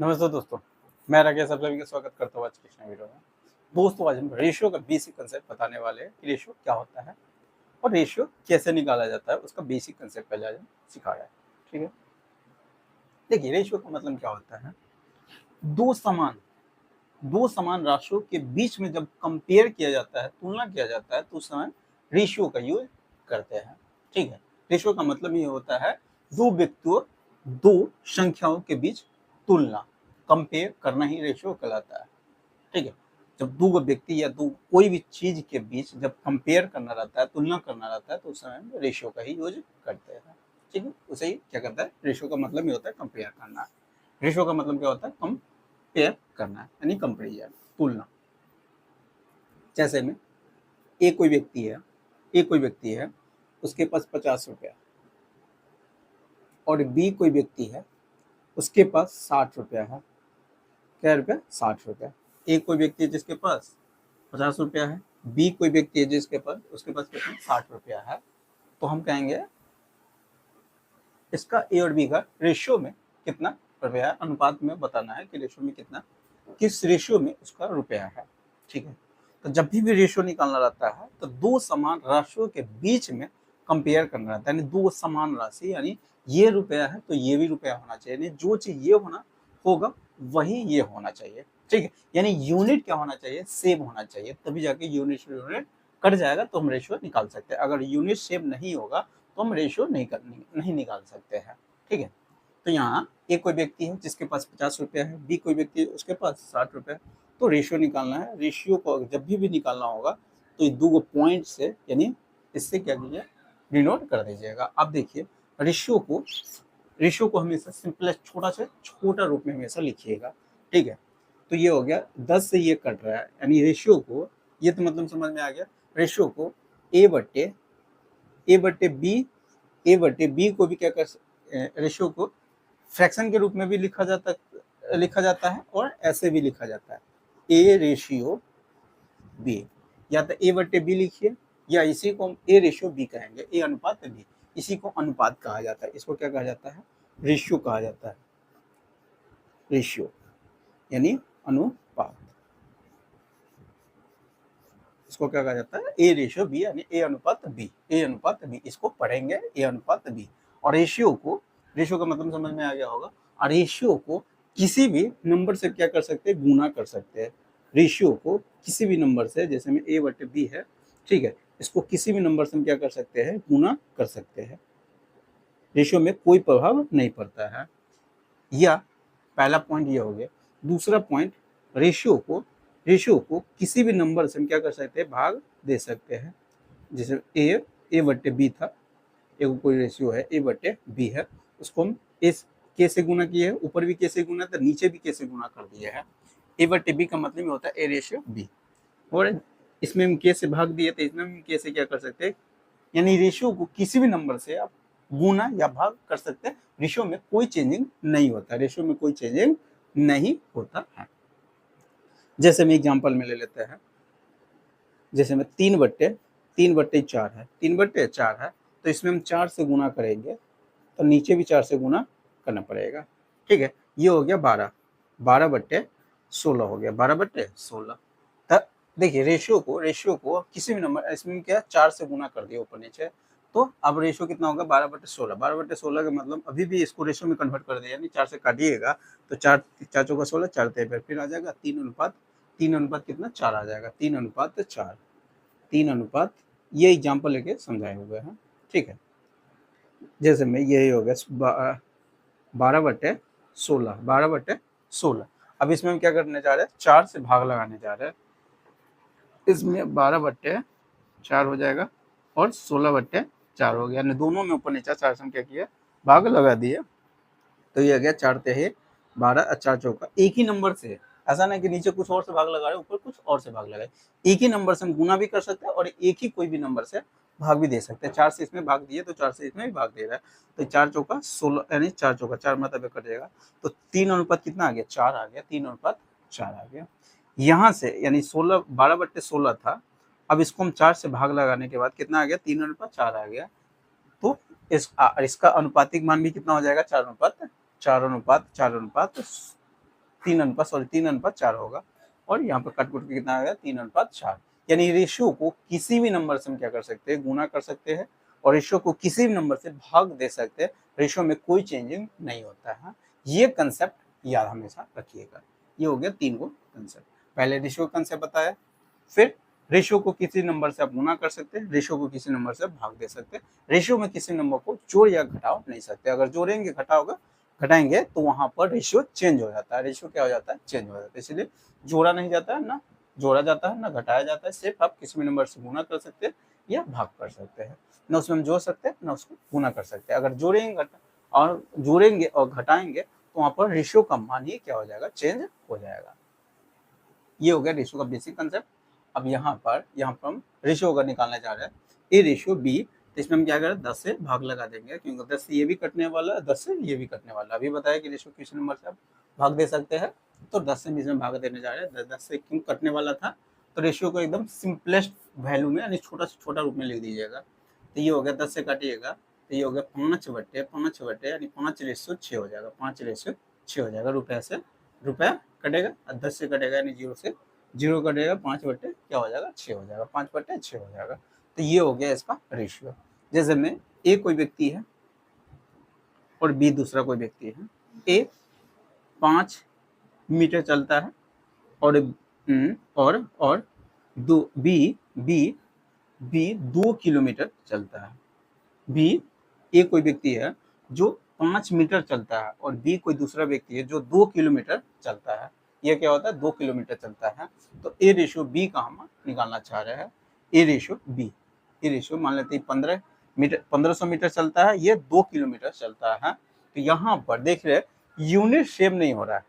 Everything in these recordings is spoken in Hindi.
नमस्ते दोस्तों, मैं राकेश आप सभी का स्वागत करता हूँ आज की इस नई वीडियो में। दोस्तों आज हम रेशियो का बेसिक कंसेप्ट बताने वाले हैं कि रेशियो क्या होता है और रेशियो कैसे निकाला जाता है, उसका बेसिक कंसेप्ट पहले आज हम सिखाया है। ठीक है, देखिए रेशियो का मतलब क्या होता है, दो समान राशियों के बीच में जब कंपेयर किया जाता है, तुलना किया जाता है, तो उस समय रेशियो का यूज करते हैं। ठीक है, रेशियो का मतलब ये होता है दो व्यक्तियों, दो संख्याओं के बीच तुलना, कंपेयर करना ही रेशियो कहलाता है। ठीक है, जब दो व्यक्ति या दो कोई भी चीज के बीच जब कंपेयर करना रहता है, तुलना करना रहता है, तो उस समय हम रेशियो का ही यूज करते हैं। ठीक है, उसे ही क्या करता है, रेशियो का मतलब ये होता है कंपेयर करना। रेशियो का मतलब क्या होता है, कंपेयर करना यानी कंपेरिजन, तुलना। जैसे में एक कोई व्यक्ति है, उसके पास 50 रुपया, और बी कोई व्यक्ति है, उसके पास 60 रुपया है। क्या रुपया? 60 रुपया। एक कोई व्यक्ति है जिसके पास 50 रुपया है, बी कोई व्यक्ति है जिसके पास उसके पास कितना 60 रुपया है, तो हम कहेंगे इसका ए और बी का रेशियो में कितना रुपया है, अनुपात में बताना है कि रेशियो में कितना, किस रेशियो में उसका रुपया है। ठीक है, तो जब भी रेशियो निकालना रहता है तो दो समान राशियों के बीच में कंपेयर करना रहता है, यानी दो समान राशि, यानी ये रुपया है तो ये भी रुपया होना चाहिए, यानी जो चीज ये होना होगा वही ये होना चाहिए। ठीक है, यानी यूनिट क्या होना चाहिए, सेम होना चाहिए, तभी जाके यूनिट से यूनिट कट जाएगा तो हम रेशियो निकाल सकते हैं। अगर यूनिट सेम नहीं होगा तो हम रेशियो नहीं निकाल सकते हैं। ठीक है, तो यहाँ एक कोई व्यक्ति है जिसके पास 50 रुपया है, बी कोई व्यक्ति है उसके पास 60 रुपया है, तो रेशियो निकालना है। रेशियो को जब भी निकालना होगा तो ये दो पॉइंट से, यानी इससे क्या कीजिए, डिनोट कर दीजिएगा। अब देखिए रेशियो को हमेशा सिंपलेस्ट छोटा से छोटा रूप में हमेशा लिखिएगा। ठीक है, तो ये हो गया 10 से ये कट रहा है, यानी रेशियो को, ये तो मतलब समझ में आ गया, रेशियो को ए बट्टे बी को भी क्या कर, रेशियो को फ्रैक्शन के रूप में भी लिखा जाता है और ऐसे भी लिखा जाता है, ए रेशियो बी, या तो ए बट्टे बी लिखिए, या इसी को हम ए रेशियो बी कहेंगे, ए अनुपात बी, इसी को अनुपात कहा जाता है। इसको क्या कहा जाता है, रेशियो कहा जाता है। रेशियो यानी अनुपात, इसको क्या कहा जाता है, ए रेशियो बी, यानी ए अनुपात बी, ए अनुपात बी, इसको पढ़ेंगे ए अनुपात बी। और रेशियो का मतलब समझ में आ गया होगा। और रेशियो को किसी भी नंबर से क्या कर सकते हैं, गुना कर सकते हैं। रेशियो को किसी भी नंबर से, जैसे में ए बटे बी है, ठीक है, इसको किसी भी नंबर से हम क्या कर सकते हैं, गुना कर सकते हैं। रेशियो में कोई प्रभाव नहीं पड़ता है। या पहला पॉइंट ये हो गया। दूसरा पॉइंट, रेशियो को किसी भी नंबर से हम क्या कर सकते हैं, भाग दे सकते हैं। जैसे ए बट्टे बी था, एक कोई रेशियो है ए बट्टे बी है, उसको हम इस के से गुना किए है, ऊपर भी के से गुना था, नीचे भी के से गुना कर दिए है। ए बट्टे बी का मतलब होता है ए रेशियो बी, और इसमें हम के से भाग दिए तो इसमें हम के से क्या कर सकते हैं, यानी रेशियो को किसी भी नंबर से आप गुना या भाग कर सकते हैं। रेशियो में कोई चेंजिंग नहीं होता, रेशियो में कोई चेंजिंग नहीं होता है। जैसे हम एग्जांपल में ले लेते हैं, जैसे में 3/4 है, 3/4 है, तो इसमें हम 4 से गुना करेंगे तो नीचे भी 4 से गुना करना पड़ेगा। ठीक है, ये हो गया 12/16 हो गया, 12/16। तब देखिए रेशियो को किसी भी नंबर, इसमें क्या 4 से गुना कर दिया ऊपर नीचे, तो अब रेशियो कितना होगा, 12/16। 12/16 का मतलब अभी भी इसको रेशियो में कन्वर्ट कर दिया, यानी 4 से काटिएगा तो 4 चौका 16, 4 तेरह, फिर आ जाएगा 3 अनुपात कितना, 4 आ जाएगा, 3:4, 3 अनुपात, ये एग्जाम्पल लेके समझाए हुए हैं। ठीक है, जैसे में यही हो गया 12/16। अब इसमें हम क्या करने जा रहे हैं, 4 से भाग लगाने जा रहे हैं। इसमें 12/4 हो जाएगा और 16/4 हो गया, यानी दोनों में ऊपर नीचे 4 से हम क्या किया, भाग लगा दिए, तो ये आ गया 4 तेहे 12, 4 चौका, एक ही नंबर से, ऐसा नहीं कि नीचे कुछ और से भाग लगा रहे, ऊपर कुछ और से भाग लगाए, एक ही नंबर से हम गुना भी कर सकते हैं और एक ही कोई भी नंबर से भाग भी दे सकते हैं। 4 से इसमें भाग दिए तो 4 से इसमें भी भाग दे रहा है, तो 4 चौका 16, यानी 4 चौका 4 मतलब कट जाएगा, तो 3 अनुपात कितना आ गया, 4 आ गया, 3:4 आ गया। यहाँ से यानी 12/16 था, अब इसको हम 4 से भाग लगाने के बाद कितना आ गया, 3:4 आ गया, तो इसका अनुपातिक मान भी कितना हो जाएगा, 4:4। 3:4 होगा, और यहाँ पर कट के कितना आ गया 3:4। यानी रेशियो को किसी भी नंबर से हम क्या कर सकते हैं, गुना कर सकते हैं, और रेशियो को किसी भी नंबर से भाग दे सकते हैं। रेशियो में कोई चेंजिंग नहीं होता है। ये कंसेप्ट याद हमेशा रखिएगा। ये हो गया 3 कंसेप्ट। पहले रेशियो कंसेप्ट बताया, फिर रेशियो को किसी नंबर से आप गुना कर सकते हैं, रेशियो को किसी नंबर से भाग दे सकते हैं। रेशियो में किसी नंबर को जोड़ या घटाओ नहीं सकते। अगर जोड़ेंगे घटाएंगे तो वहां पर रेशियो चेंज हो जाता है। रेशियो क्या हो जाता है, चेंज हो जाता है। इसलिए जोड़ा नहीं जाता है, ना जोड़ा जाता है ना घटाया जाता है। सिर्फ आप किसी भी नंबर से गुना कर सकते हैं या भाग कर सकते हैं। ना उसमें हम जोड़ सकते हैं ना उसको गुना कर सकते हैं। अगर जोड़ेंगे और घटाएंगे तो वहां पर रेशियो का मान ही क्या हो जाएगा, चेंज हो जाएगा। ये हो गया रेशियो का बेसिक कंसेप्ट। अब यहाँ पर हम रेशियो अगर निकालना चाह रहे हैं ए रेशियो बी, तो इसमें हम क्या करें, 10 से भाग लगा देंगे, क्योंकि 10 से ये भी कटने वाला है, 10 से ये भी कटने वाला है। अभी बताया कि रेशियो किसी नंबर से आप भाग दे सकते हैं, तो 10 से इसमें भाग देने जा रहे हैं। 10 से क्यों कटने वाला था, तो रेशियो को एकदम सिंपलेस्ट वैल्यू में यानी छोटा से छोटा रूप में लिख दीजिएगा। तो ये हो गया 10 से काटिएगा तो ये हो गया 5/5 यानी 5/6 हो जाएगा। 5/6 हो जाएगा। रुपये से रुपया कटेगा और 10 से कटेगा यानी 0 से 0 कटेगा। 5/6 क्या हो जाएगा, 6 हो जाएगा। 5/6 हो जाएगा। तो ये हो गया इसका रेशियो। जैसे में ए कोई व्यक्ति है और बी दूसरा कोई व्यक्ति है। ए 5 मीटर चलता है और बी 2 किलोमीटर चलता है। बी ए कोई व्यक्ति है जो 5 मीटर चलता है और बी कोई दूसरा व्यक्ति है जो 2 किलोमीटर चलता है। ये क्या होता है, 2 किलोमीटर चलता है। तो ए रेशियो बी का हम निकालना चाह रहे हैं। ए रेशियो मान लेते हैं 1500 मीटर चलता है, ये 2 किलोमीटर चलता है। तो यहाँ पर देख रहे यूनिट सेम नहीं हो रहा है।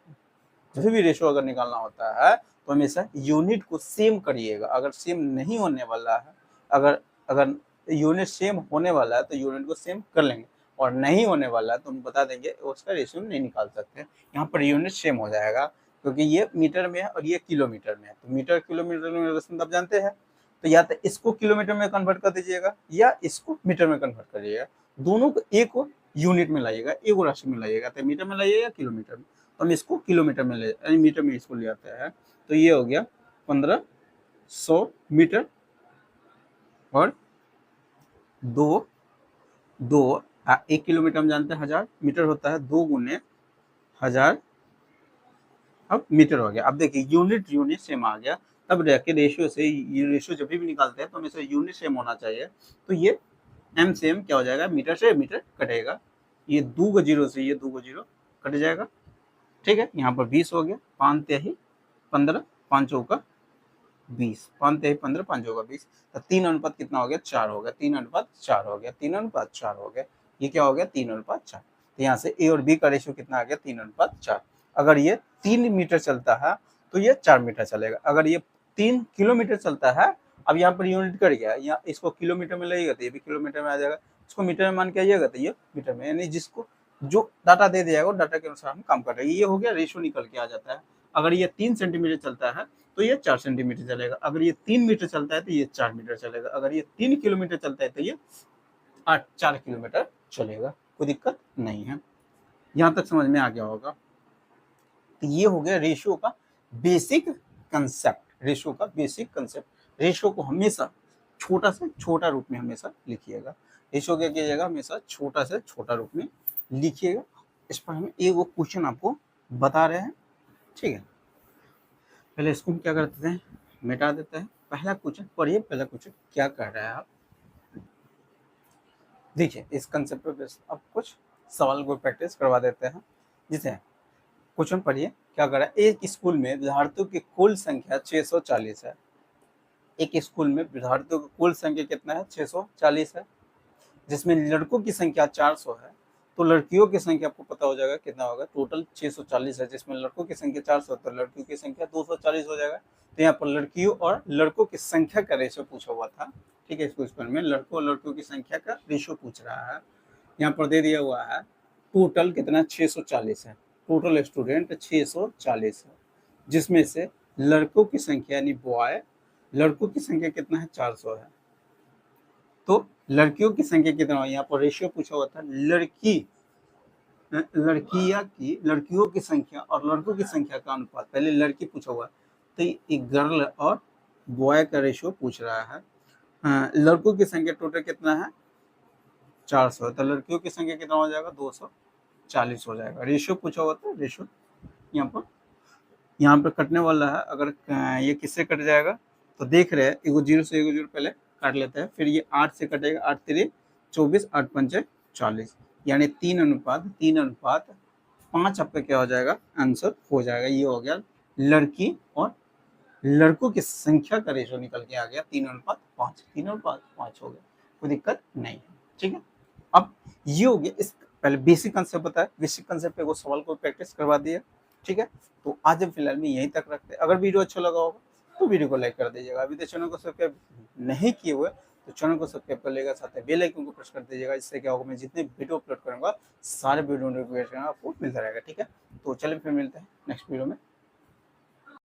जब भी रेशियो अगर निकालना होता है तो हमेशा यूनिट को सेम करिएगा। अगर सेम नहीं होने वाला है, अगर यूनिट सेम होने वाला है तो यूनिट को सेम कर लेंगे, और नहीं होने वाला है तो हम बता देंगे उसका रेशियो नहीं निकाल सकते। यहाँ पर यूनिट सेम हो जाएगा क्योंकि ये मीटर में है और ये किलोमीटर में है। तो मीटर किलोमीटर में आप जानते हैं, तो या तो इसको किलोमीटर में कन्वर्ट कर दीजिएगा या इसको मीटर में कन्वर्ट करिएगा। दोनों को एक को यूनिट में लाइएगा, एक को राशि में लाइएगा। तो मीटर में लाइएगा किलोमीटर में, तो हम इसको किलोमीटर में ले मीटर में इसको ले आते हैं। तो ये हो गया 1500 मीटर और 1 किलोमीटर हम जानते हैं 1000 मीटर होता है। 2 गुने 1000 अब मीटर हो गया। अब देखिए यूनिट सेम आ गया। तब जाके रेशियो से ये रेशियो जब भी निकालते हैं तो हमेशा यूनिट सेम होना चाहिए। तो ये एम से एम क्या हो जाएगा, मीटर से मीटर कटेगा। ये 2 को 0 से ये 2 को 0 कट जाएगा। ठीक है, यहाँ पर 20 हो गया। 5 तिहाई 15, 5 चौका 20, 5 तिहाई 15, 5 चौका 20। तो 3 अनुपात कितना हो गया, 4 हो गया। 3:4 हो गया। 3:4 हो गया। ये क्या हो गया, 3:4। तो यहाँ से ए और बी का रेशियो कितना आ गया, 3:4। अगर ये 3 मीटर चलता है तो ये 4 मीटर चलेगा। अगर ये 3 किलोमीटर चलता है, अब यहाँ पर यूनिट कर गया, यहाँ इसको किलोमीटर में लगेगा तो ये भी किलोमीटर में आ जाएगा। इसको मीटर में मान के आइएगा तो ये मीटर में, यानी जिसको जो डाटा दे दिया जाएगा डाटा के अनुसार हम काम कर रहे हैं। ये हो गया रेशियो निकल के आ जाता है। अगर ये 3 सेंटीमीटर चलता है तो ये 4 सेंटीमीटर चलेगा। अगर ये 3 मीटर चलता है तो ये 4 मीटर चलेगा। अगर ये 3 किलोमीटर चलता है तो ये 4 किलोमीटर चलेगा। कोई दिक्कत नहीं है। यहाँ तक समझ में आ गया होगा। तो ये हो गया रेशियो का बेसिक कंसेप्ट। रेशियो का बेसिक कंसेप्ट। रेशियो को हमेशा छोटा से छोटा रूप में हमेशा लिखिएगा। रेशियो क्या कीजिएगा, हमेशा छोटा से छोटा रूप में लिखिएगा। इस पर हम एक वो क्वेश्चन आपको बता रहे हैं। ठीक है, पहले इसको हम क्या करते हैं, मिटा देते हैं। पहला क्वेश्चन पढ़िए, पहला क्वेश्चन क्या कह रहा है आप देखिए। इस कंसेप्ट पे अब कुछ सवाल को प्रैक्टिस करवा देते हैं। जिसे क्वेश्चन पढ़िए क्या कर रहा है। एक स्कूल में विद्यार्थियों की कुल संख्या 640 है। एक स्कूल में विद्यार्थियों की कुल संख्या कितना है, 640 है, जिसमें लड़कों की संख्या 400 है। तो लड़कियों की संख्या आपको पता हो जाएगा कितना होगा। टोटल 640 है, जिसमें लड़कों की संख्या 400 तो लड़कियों की संख्या 240 हो जाएगा। तो यहाँ पर लड़कियों और लड़कों की संख्या का रेशियो पूछा हुआ था। ठीक है, इस क्वेश्चन में लड़कों और लड़कियों की संख्या का रेशियो पूछ रहा है। यहाँ पर दे दिया हुआ है टोटल कितना, 640 है। टोटल स्टूडेंट 640 है, जिसमें से लड़कों की संख्या यानी बॉय, लड़कों की संख्या कितना है, 400 है। तो लड़कियों की संख्या कितना है, यहाँ पर रेशियो पूछा हुआ था। लड़की लड़कियों की संख्या और लड़कों की संख्या का अनुपात, पहले लड़की पूछा हुआ है तो एक गर्ल और बॉय का रेशियो पूछ रहा है। लड़कों की संख्या टोटल कितना है 400, तो लड़कियों की संख्या कितना हो जाएगा 240 हो जाएगा। रेशियो पूछा हुआ था, रेशियो यहाँ पर कटने वाला है। अगर ये किससे कट जाएगा तो देख रहे हैं, एगो जीरो से एगो जीरो पहले काट लेते हैं, फिर ये 8 से कटेगा, 8 3 24, 8 5 40, यानी 3:5 आपका क्या हो जाएगा आंसर हो जाएगा। ये हो गया लड़की और लड़कों की संख्या का रेशो निकल के आ गया 3:5, 3:5 हो गया, कोई दिक्कत नहीं है। ठीक है, अब ये हो गया। इस पहले बेसिक कंसेप्ट बताया, बेसिक कंसेप्ट पे वो सवाल को प्रैक्टिस करवा दिया। ठीक है, तो आज हम फिलहाल में यहीं तक रखते हैं। अगर वीडियो अच्छा लगा होगा तो वीडियो को लाइक कर दीजिएगा। अभी तो चैनल को सब्सक्राइब नहीं किए हुए तो चैनल को सब्सक्राइब कर लेगा, साथ में बेल आइकन को प्रेस कर दीजिएगा। इससे क्या होगा, मैं जितने वीडियो अपलोड करूंगा सारे वीडियो नोटिफिकेशन आपको मिलता रहेगा। ठीक है, तो चलिए फिर मिलते हैं नेक्स्ट वीडियो में।